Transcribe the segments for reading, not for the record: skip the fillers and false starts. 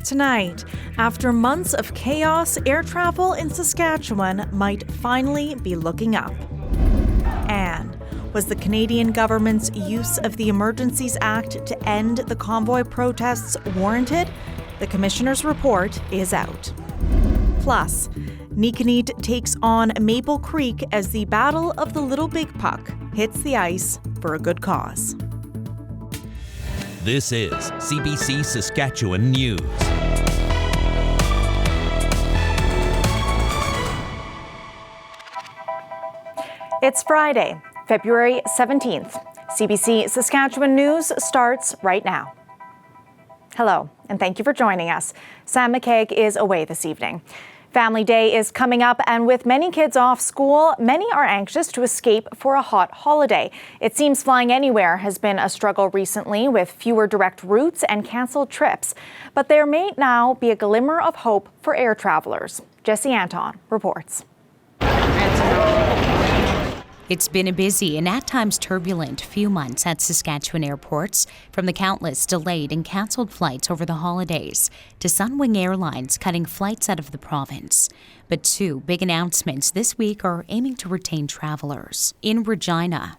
Tonight, after months of chaos, air travel in Saskatchewan might finally be looking up. And was the Canadian government's use of the Emergencies Act to end the Convoy protests warranted? The Commissioner's report is out. Plus, Nekaneet takes on Maple Creek as the Battle of the Little Big Puck hits the ice for a good cause. This is CBC Saskatchewan News. It's Friday, February 17th. CBC Saskatchewan News starts right now. Hello, and thank you for joining us. Sam McKaig is away this evening. Family Day is coming up, and with many kids off school, many are anxious to escape for a hot holiday. It seems flying anywhere has been a struggle recently, with fewer direct routes and canceled trips. But there may now be a glimmer of hope for air travelers. Jesse Anton reports. It's been a busy and at times turbulent few months at Saskatchewan airports, from the countless delayed and cancelled flights over the holidays to Sunwing Airlines cutting flights out of the province. But two big announcements this week are aiming to retain travelers. In Regina,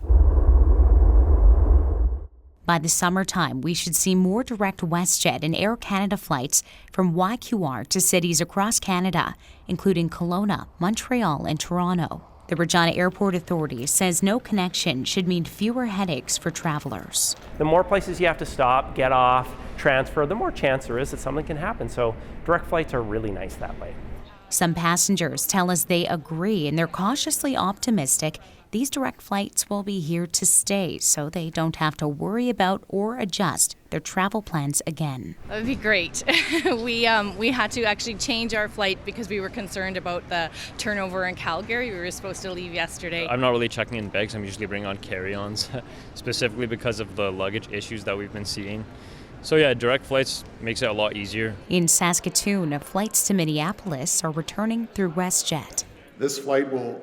by the summertime, we should see more direct WestJet and Air Canada flights from YQR to cities across Canada, including Kelowna, Montreal, and Toronto. The Regina Airport Authority says no connection should mean fewer headaches for travelers. The more places you have to stop, get off, transfer, the more chance there is that something can happen. So direct flights are really nice that way. Some passengers tell us they agree, and they're cautiously optimistic these direct flights will be here to stay, so they don't have to worry about or adjust their travel plans again. That would be great. We had to actually change our flight because we were concerned about the turnover in Calgary. We were supposed to leave yesterday. I'm not really checking in bags. I'm usually bringing on carry-ons, specifically because of the luggage issues that we've been seeing. So yeah, direct flights makes it a lot easier. In Saskatoon, flights to Minneapolis are returning through WestJet. This flight will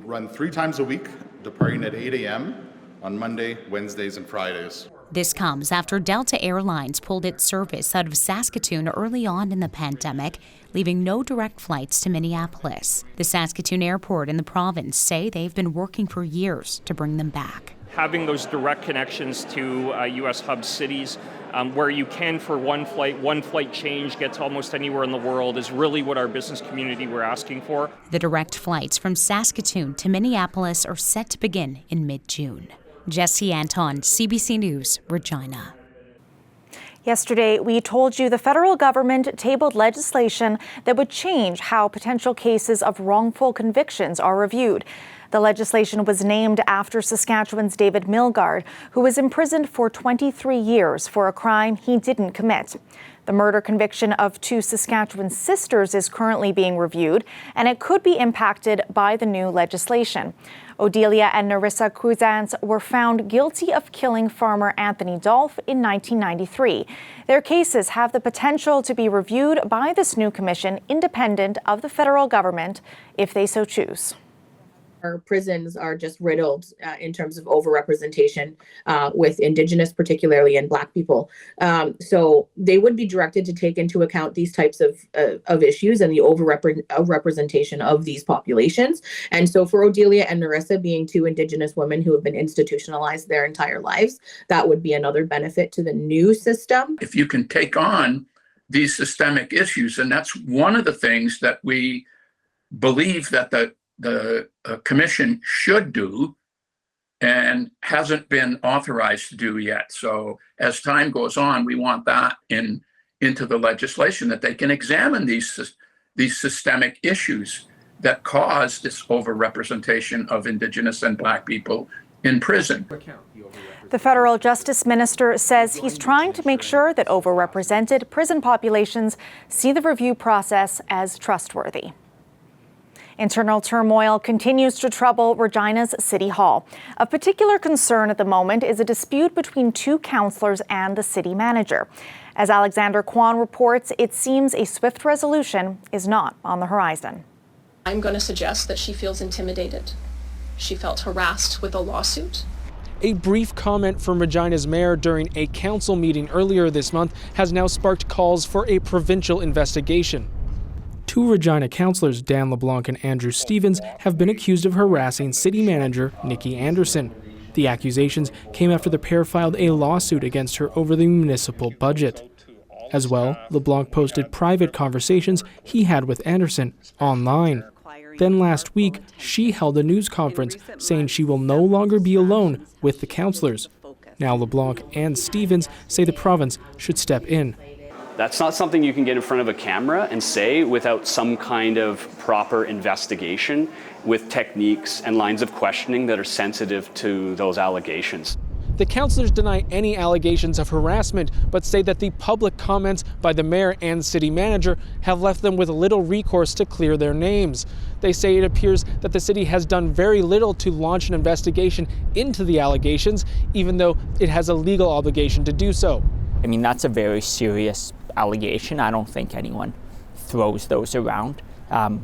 run 3 times a week, departing at 8 a.m. on Monday, Wednesdays, and Fridays. This comes after Delta Airlines pulled its service out of Saskatoon early on in the pandemic, leaving no direct flights to Minneapolis. The Saskatoon Airport and the province say they've been working for years to bring them back. Having those direct connections to U.S. hub cities where you can, for one flight change gets almost anywhere in the world is really what our business community were asking for. The direct flights from Saskatoon to Minneapolis are set to begin in mid-June. Jesse Anton, CBC News, Regina. Yesterday, we told you the federal government tabled legislation that would change how potential cases of wrongful convictions are reviewed. The legislation was named after Saskatchewan's David Milgard, who was imprisoned for 23 years for a crime he didn't commit. The murder conviction of 2 Saskatchewan sisters is currently being reviewed, and it could be impacted by the new legislation. Odelia and Nerissa Quewezance were found guilty of killing farmer Anthony Dolph in 1993. Their cases have the potential to be reviewed by this new commission, independent of the federal government, if they so choose. Our prisons are just riddled in terms of overrepresentation with Indigenous, particularly, and Black people. So they would be directed to take into account these types of issues and the overrepresentation of these populations. And so for Odelia and Nerissa, being 2 Indigenous women who have been institutionalized their entire lives, that would be another benefit to the new system. If you can take on these systemic issues, and that's one of the things that we believe that the commission should do and hasn't been authorized to do yet. So as time goes on, we want that into the legislation, that they can examine these systemic issues that cause this overrepresentation of Indigenous and Black people in prison. The federal justice minister says he's trying to make sure that overrepresented prison populations see the review process as trustworthy. Internal turmoil continues to trouble Regina's City Hall. Of particular concern at the moment is a dispute between 2 councillors and the city manager. As Alexander Kwan reports, it seems a swift resolution is not on the horizon. I'm going to suggest that she feels intimidated. She felt harassed with a lawsuit. A brief comment from Regina's mayor during a council meeting earlier this month has now sparked calls for a provincial investigation. Two Regina councillors, Dan LeBlanc and Andrew Stevens, have been accused of harassing city manager Nikki Anderson. The accusations came after the pair filed a lawsuit against her over the municipal budget. As well, LeBlanc posted private conversations he had with Anderson online. Then last week, she held a news conference saying she will no longer be alone with the councillors. Now LeBlanc and Stevens say the province should step in. That's not something you can get in front of a camera and say without some kind of proper investigation with techniques and lines of questioning that are sensitive to those allegations. The councillors deny any allegations of harassment, but say that the public comments by the mayor and city manager have left them with little recourse to clear their names. They say it appears that the city has done very little to launch an investigation into the allegations, even though it has a legal obligation to do so. I mean, that's a very serious allegation. I don't think anyone throws those around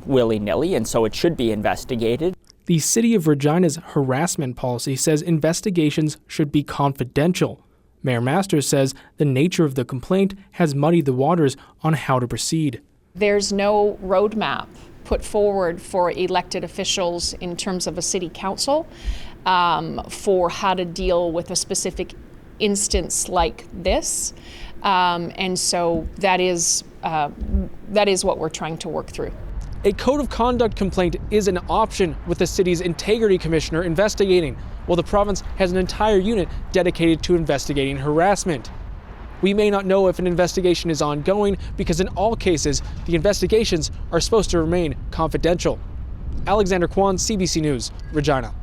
willy-nilly, and so it should be investigated. The City of Regina's harassment policy says investigations should be confidential. Mayor Masters says the nature of the complaint has muddied the waters on how to proceed. There's no roadmap put forward for elected officials in terms of a city council for how to deal with a specific instance like this. And so that is what we're trying to work through. A code of conduct complaint is an option, with the city's integrity commissioner investigating, while the province has an entire unit dedicated to investigating harassment. We may not know if an investigation is ongoing because in all cases, the investigations are supposed to remain confidential. Alexander Kwan, CBC News, Regina.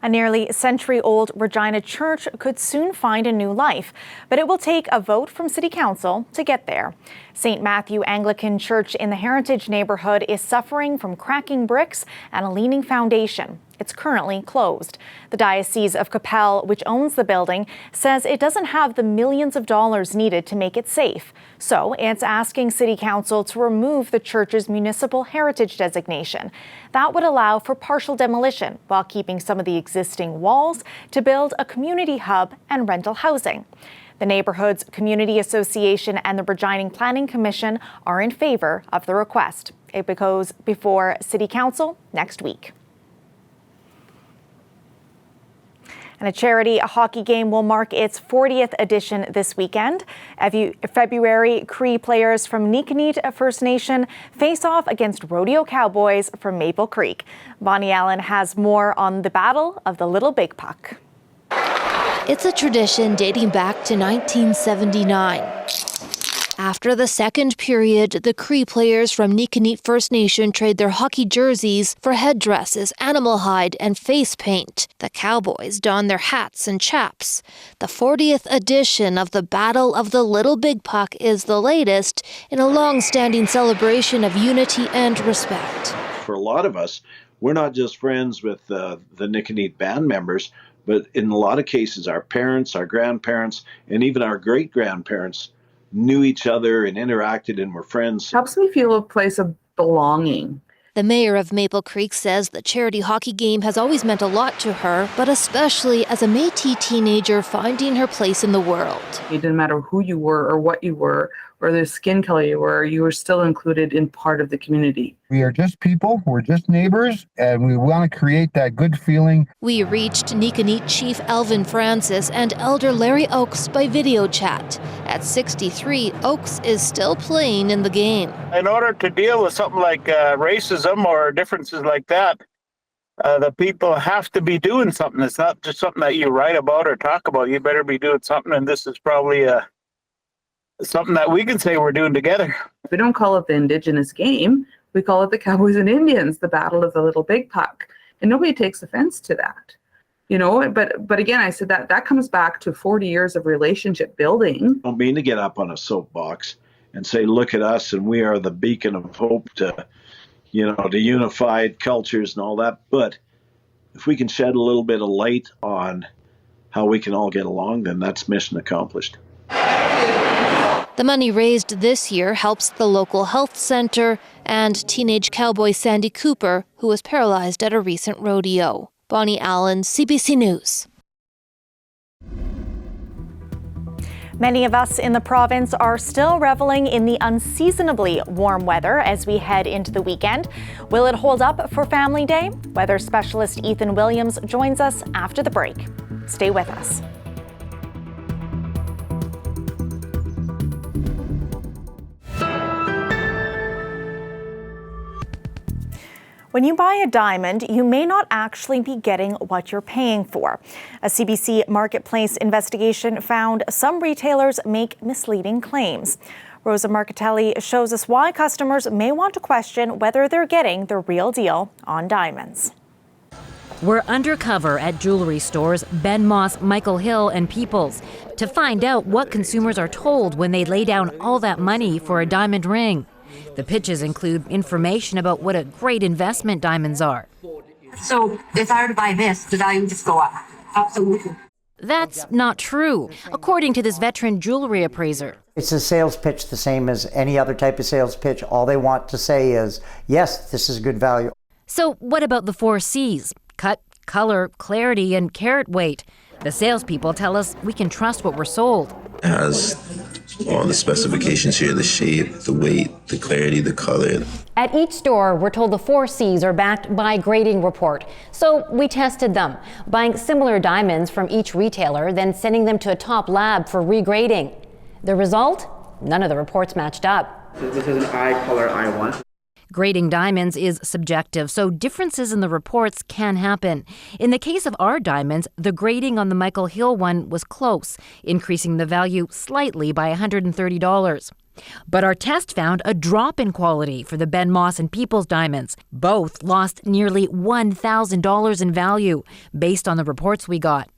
A nearly century-old Regina church could soon find a new life, but it will take a vote from City Council to get there. St. Matthew Anglican Church in the Heritage neighborhood is suffering from cracking bricks and a leaning foundation. It's currently closed. The Diocese of Capel, which owns the building, says it doesn't have the millions of dollars needed to make it safe. So it's asking City Council to remove the church's municipal heritage designation. That would allow for partial demolition while keeping some of the existing walls to build a community hub and rental housing. The neighborhood's community association and the Regina Planning Commission are in favor of the request. It goes before City Council next week. And a charity hockey game will mark its 40th edition this weekend. February, Cree players from Nekaneet First Nation face off against rodeo cowboys from Maple Creek. Bonnie Allen has more on the Battle of the Little Big Puck. It's a tradition dating back to 1979. After the second period, the Cree players from Nekaneet First Nation trade their hockey jerseys for headdresses, animal hide, and face paint. The Cowboys don their hats and chaps. The 40th edition of the Battle of the Little Big Puck is the latest in a long-standing celebration of unity and respect. For a lot of us, we're not just friends with the Nekaneet band members, but in a lot of cases, our parents, our grandparents, and even our great-grandparents knew each other and interacted and were friends. Helps me feel a place of belonging. The mayor of Maple Creek says the charity hockey game has always meant a lot to her, but especially as a Métis teenager finding her place in the world. It didn't matter who you were or what you were or the skin color you were still included in part of the community. We are just people, we're just neighbors, and we want to create that good feeling. We reached Nekaneet Chief Alvin Francis and Elder Larry Oakes by video chat. At 63, Oakes is still playing in the game. In order to deal with something like racism or differences like that, the people have to be doing something. It's not just something that you write about or talk about. You better be doing something, and this is probably something that we can say we're doing together. We don't call it the Indigenous game. We call it the Cowboys and Indians, the Battle of the Little Big Puck. And nobody takes offense to that. You know, but again, I said that comes back to 40 years of relationship building. I don't mean to get up on a soapbox and say, look at us and we are the beacon of hope to unified cultures and all that. But if we can shed a little bit of light on how we can all get along, then that's mission accomplished. The money raised this year helps the local health center and teenage cowboy Sandy Cooper, who was paralyzed at a recent rodeo. Bonnie Allen, CBC News. Many of us in the province are still reveling in the unseasonably warm weather as we head into the weekend. Will it hold up for Family Day? Weather specialist Ethan Williams joins us after the break. Stay with us. When you buy a diamond, you may not actually be getting what you're paying for. A CBC Marketplace investigation found some retailers make misleading claims. Rosa Marcatelli shows us why customers may want to question whether they're getting the real deal on diamonds. We're undercover at jewelry stores Ben Moss, Michael Hill, and Peoples to find out what consumers are told when they lay down all that money for a diamond ring. The pitches include information about what a great investment diamonds are. So if I were to buy this, the value would just go up. Absolutely. That's not true, according to this veteran jewelry appraiser. It's a sales pitch the same as any other type of sales pitch. All they want to say is, yes, this is good value. So what about the 4 C's? Cut, color, clarity, and carat weight. The salespeople tell us we can trust what we're sold. It has all the specifications here, the shape, the weight, the clarity, the color. At each store, we're told the 4 C's are backed by a grading report. So we tested them, buying similar diamonds from each retailer, then sending them to a top lab for regrading. The result? None of the reports matched up. So this is an eye color I1. Grading diamonds is subjective, so differences in the reports can happen. In the case of our diamonds, the grading on the Michael Hill one was close, increasing the value slightly by $130. But our test found a drop in quality for the Ben Moss and Peoples diamonds. Both lost nearly $1,000 in value, based on the reports we got.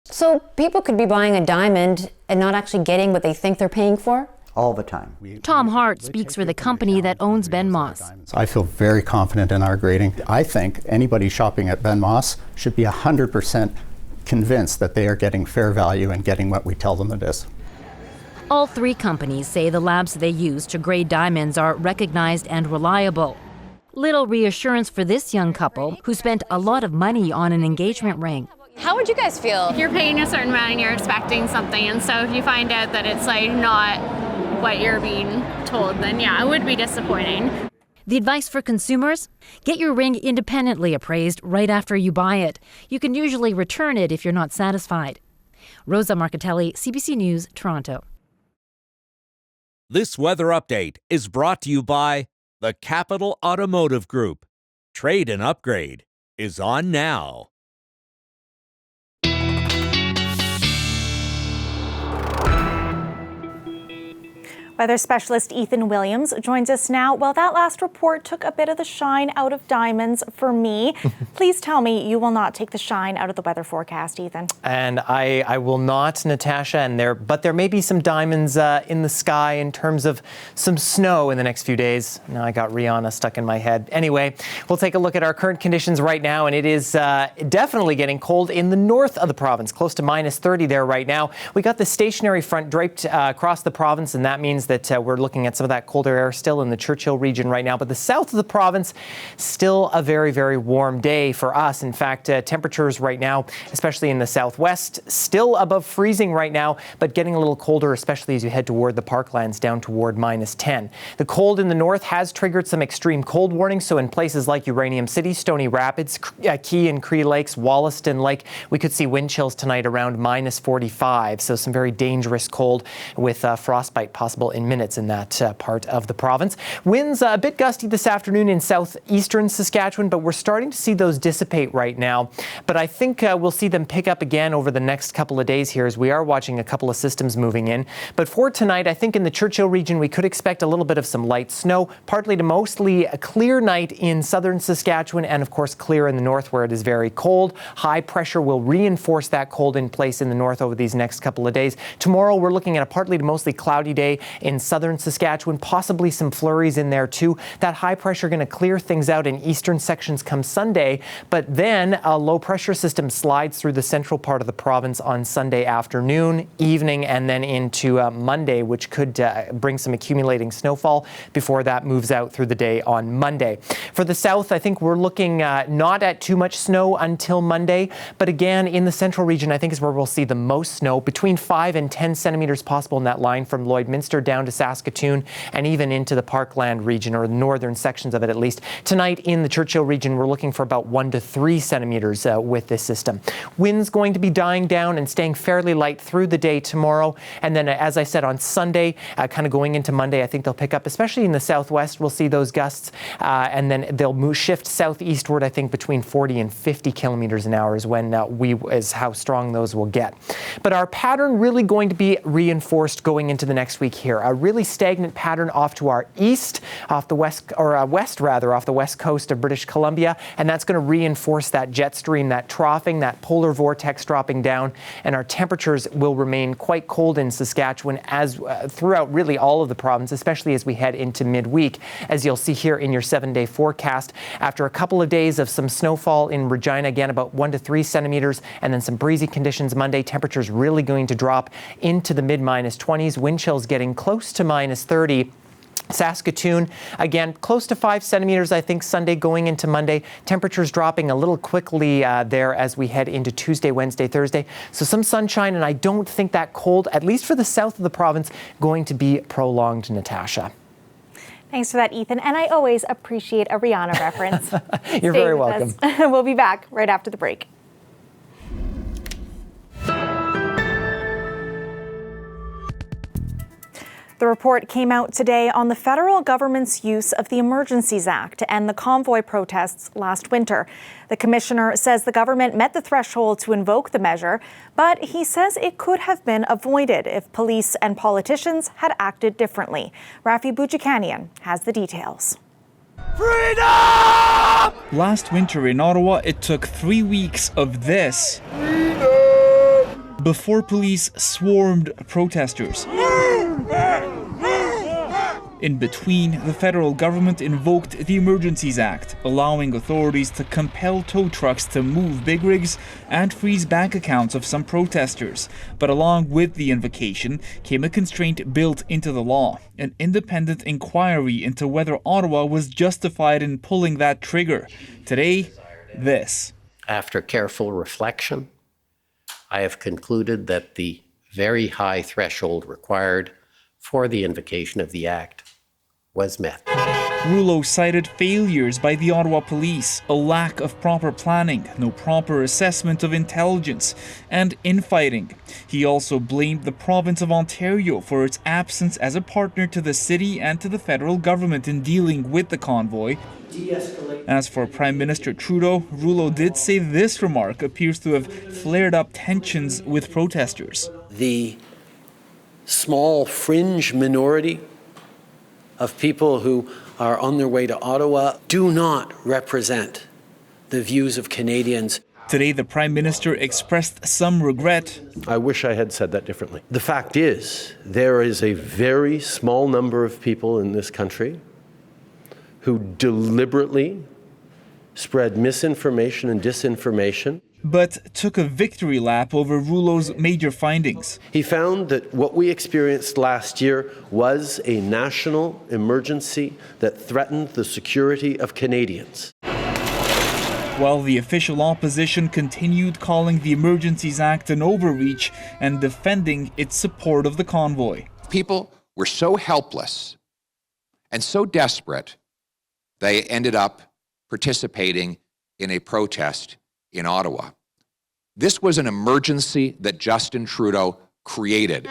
So people could be buying a diamond and not actually getting what they think they're paying for? All the time. Tom Hart speaks for the company that owns Ben Moss. I feel very confident in our grading. I think anybody shopping at Ben Moss should be 100% convinced that they are getting fair value and getting what we tell them it is. All 3 companies say the labs they use to grade diamonds are recognized and reliable. Little reassurance for this young couple who spent a lot of money on an engagement ring. How would you guys feel? You're paying a certain amount and you're expecting something, and so if you find out that it's like not what you're being told, then yeah, it would be disappointing. The advice for consumers? Get your ring independently appraised right after you buy it. You can usually return it if you're not satisfied. Rosa Marcatelli, CBC News, Toronto. This weather update is brought to you by the Capital Automotive Group. Trade and upgrade is on now. Weather specialist Ethan Williams joins us now. Well, that last report took a bit of the shine out of diamonds for me. Please tell me you will not take the shine out of the weather forecast, Ethan. And I will not, Natasha, but there may be some diamonds in the sky in terms of some snow in the next few days. Now I got Rihanna stuck in my head. Anyway, we'll take a look at our current conditions right now, and it is definitely getting cold in the north of the province, close to minus 30 there right now. We got the stationary front draped across the province, and that means that we're looking at some of that colder air still in the Churchill region right now. But the south of the province, still a very, very warm day for us. In fact, temperatures right now, especially in the southwest, still above freezing right now, but getting a little colder, especially as you head toward the parklands down toward minus 10. The cold in the north has triggered some extreme cold warnings. So in places like Uranium City, Stony Rapids, Key and Cree Lakes, Wollaston Lake, we could see wind chills tonight around minus 45. So some very dangerous cold with frostbite possible in minutes in that part of the province. Winds a bit gusty this afternoon in southeastern Saskatchewan, but we're starting to see those dissipate right now. But I think we'll see them pick up again over the next couple of days here as we are watching a couple of systems moving in. But for tonight, I think in the Churchill region, we could expect a little bit of some light snow, partly to mostly a clear night in southern Saskatchewan and, of course, clear in the north where it is very cold. High pressure will reinforce that cold in place in the north over these next couple of days. Tomorrow, we're looking at a partly to mostly cloudy day in southern Saskatchewan, possibly some flurries in there too. That high pressure going to clear things out in eastern sections come Sunday, but then a low pressure system slides through the central part of the province on Sunday afternoon, evening, and then into Monday, which could bring some accumulating snowfall before that moves out through the day on Monday. For the south, I think we're looking not at too much snow until Monday, but again, in the central region, I think is where we'll see the most snow, between 5 and 10 centimeters possible in that line from Lloydminster down to Saskatoon and even into the Parkland region, or the northern sections of it at least. Tonight in the Churchill region, we're looking for about 1 to 3 centimeters with this system. Winds going to be dying down and staying fairly light through the day tomorrow. And then, as I said, on Sunday, kind of going into Monday, I think they'll pick up, especially in the southwest. We'll see those gusts, and then they'll shift southeastward, I think, between 40 and 50 kilometers an hour is when is how strong those will get. But our pattern really going to be reinforced going into the next week here. A really stagnant pattern off to our east, off the west, or west rather, off the west coast of British Columbia, and that's going to reinforce that jet stream, that troughing, that polar vortex dropping down, and our temperatures will remain quite cold in Saskatchewan as throughout really all of the province, especially as we head into midweek, as you'll see here in your 7-day forecast. After a couple of days of some snowfall in Regina, again about 1 to 3 centimeters, and then some breezy conditions Monday, temperatures really going to drop into the mid-20s, wind chills getting close to -30. Saskatoon, again, close to 5 centimeters, I think, Sunday going into Monday. Temperatures dropping a little quickly there as we head into Tuesday, Wednesday, Thursday. So some sunshine, and I don't think that cold, at least for the south of the province, going to be prolonged, Natasha. Thanks for that, Ethan. And I always appreciate a Rihanna reference. You're very welcome. We'll be back right after the break. The report came out today on the federal government's use of the Emergencies Act to end the Convoy protests last winter. The commissioner says the government met the threshold to invoke the measure, but he says it could have been avoided if police and politicians had acted differently. Rafi Boudjikanian has the details. Freedom! Last winter in Ottawa, it took 3 weeks of this before police swarmed protesters. In between, the federal government invoked the Emergencies Act, allowing authorities to compel tow trucks to move big rigs and freeze bank accounts of some protesters. But along with the invocation came a constraint built into the law, an independent inquiry into whether Ottawa was justified in pulling that trigger. Today, this. After careful reflection, I have concluded that the very high threshold required for the invocation of the Act was met. Rouleau cited failures by the Ottawa police, a lack of proper planning, no proper assessment of intelligence, and infighting. He also blamed the province of Ontario for its absence as a partner to the city and to the federal government in dealing with the convoy. As for Prime Minister Trudeau, Rouleau did say this remark appears to have flared up tensions with protesters. The small fringe minority of people who are on their way to Ottawa do not represent the views of Canadians. Today, the Prime Minister expressed some regret. I wish I had said that differently. The fact is, there is a very small number of people in this country who deliberately spread misinformation and disinformation, but took a victory lap over Rouleau's major findings. He found that what we experienced last year was a national emergency that threatened the security of Canadians. While the official opposition continued calling the Emergencies Act an overreach and defending its support of the convoy. People were so helpless and so desperate, they ended up participating in a protest in Ottawa. This was an emergency that Justin Trudeau created.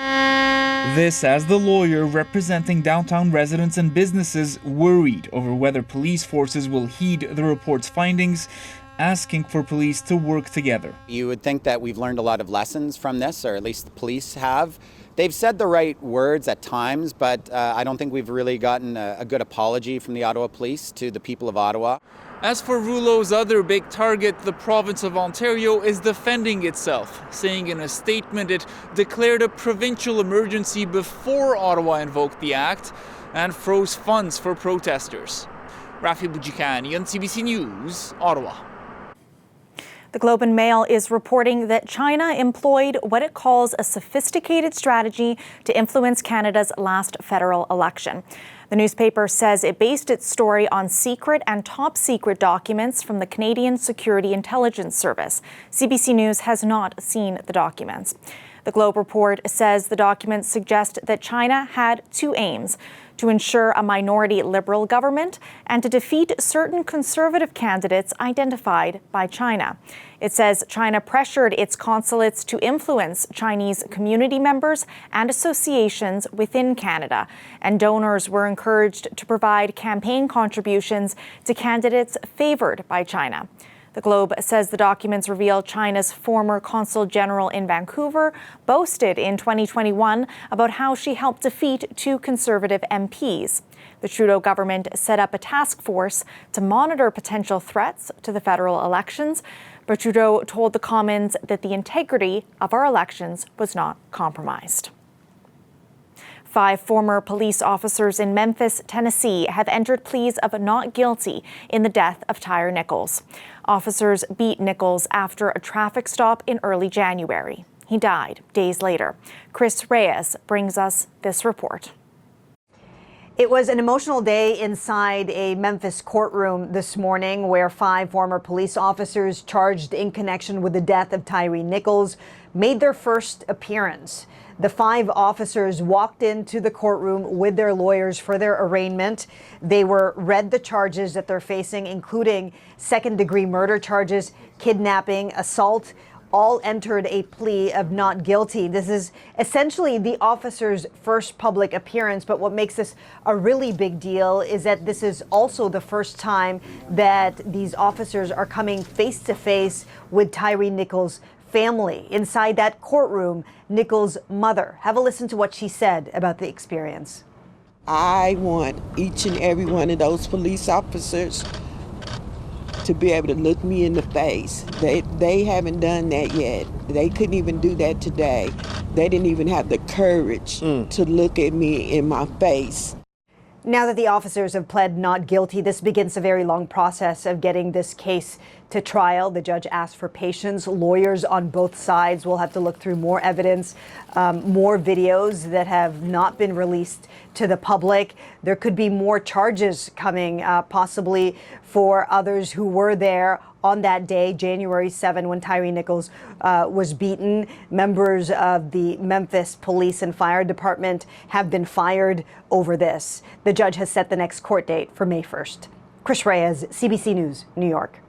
This as the lawyer representing downtown residents and businesses worried over whether police forces will heed the report's findings, asking for police to work together. You would think that we've learned a lot of lessons from this, or at least the police have, They've said the right words at times, but I don't think we've really gotten a good apology from the Ottawa Police to the people of Ottawa. As for Rouleau's other big target, the province of Ontario is defending itself, saying in a statement it declared a provincial emergency before Ottawa invoked the act and froze funds for protesters. Rafi Boudjikani on CBC News, Ottawa. The Globe and Mail is reporting that China employed what it calls a sophisticated strategy to influence Canada's last federal election. The newspaper says it based its story on secret and top secret documents from the Canadian Security Intelligence Service. CBC News has not seen the documents. The Globe report says the documents suggest that China had two aims: to ensure a minority Liberal government and to defeat certain Conservative candidates identified by China. It says China pressured its consulates to influence Chinese community members and associations within Canada, and donors were encouraged to provide campaign contributions to candidates favored by China. The Globe says the documents reveal China's former consul general in Vancouver boasted in 2021 about how she helped defeat two Conservative MPs. The Trudeau government set up a task force to monitor potential threats to the federal elections, but Trudeau told the Commons that the integrity of our elections was not compromised. 5 former police officers in Memphis, Tennessee, have entered pleas of not guilty in the death of Tyre Nichols. Officers beat Nichols after a traffic stop in early January. He died days later. Chris Reyes brings us this report. It was an emotional day inside a Memphis courtroom this morning where 5 former police officers charged in connection with the death of Tyre Nichols made their first appearance. The 5 officers walked into the courtroom with their lawyers for their arraignment. They were read the charges that they're facing, including second-degree murder charges, kidnapping, assault, all entered a plea of not guilty. This is essentially the officers' first public appearance, but what makes this a really big deal is that this is also the first time that these officers are coming face-to-face with Tyre Nichols' family. Inside that courtroom, Nichols' mother. Have a listen to what she said about the experience. I want each and every one of those police officers to be able to look me in the face. They haven't done that yet. They couldn't even do that today. They didn't even have the courage to look at me in my face. Now that the officers have pled not guilty, this begins a very long process of getting this case to trial. The judge asked for patience. Lawyers on both sides will have to look through more evidence, more videos that have not been released to the public. There could be more charges coming, possibly for others who were there on that day, January 7, when Tyre Nichols was beaten. Members of the Memphis Police and Fire Department have been fired over this. The judge has set the next court date for May 1st. Chris Reyes, CBC News, New York.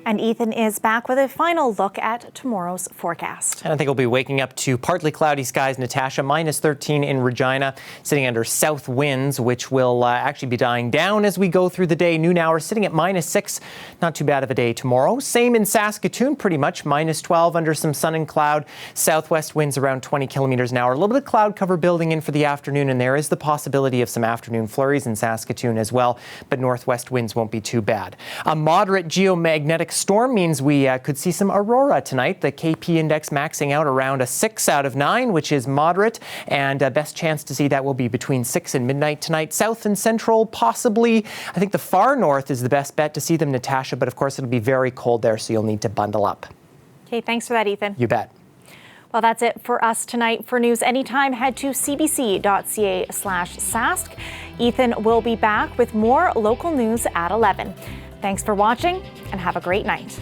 And Ethan is back with a final look at tomorrow's forecast. And I think we'll be waking up to partly cloudy skies, Natasha, minus 13 in Regina, sitting under south winds, which will actually be dying down as we go through the day. Noon hour sitting at minus 6. Not too bad of a day tomorrow. Same in Saskatoon, pretty much minus 12 under some sun and cloud. Southwest winds around 20 kilometers an hour. A little bit of cloud cover building in for the afternoon, and there is the possibility of some afternoon flurries in Saskatoon as well, but northwest winds won't be too bad. A moderate geomagnetic storm means we could see some aurora tonight. The KP index maxing out around a 6 out of 9, which is moderate, and best chance to see that will be between 6 and midnight tonight. South and central, possibly. I think the far north is the best bet to see them, Natasha, but of course it'll be very cold there, so you'll need to bundle up. Okay, thanks for that, Ethan. You bet. Well, that's it for us tonight. For news anytime, head to cbc.ca/sask. Ethan will be back with more local news at 11. Thanks for watching and have a great night.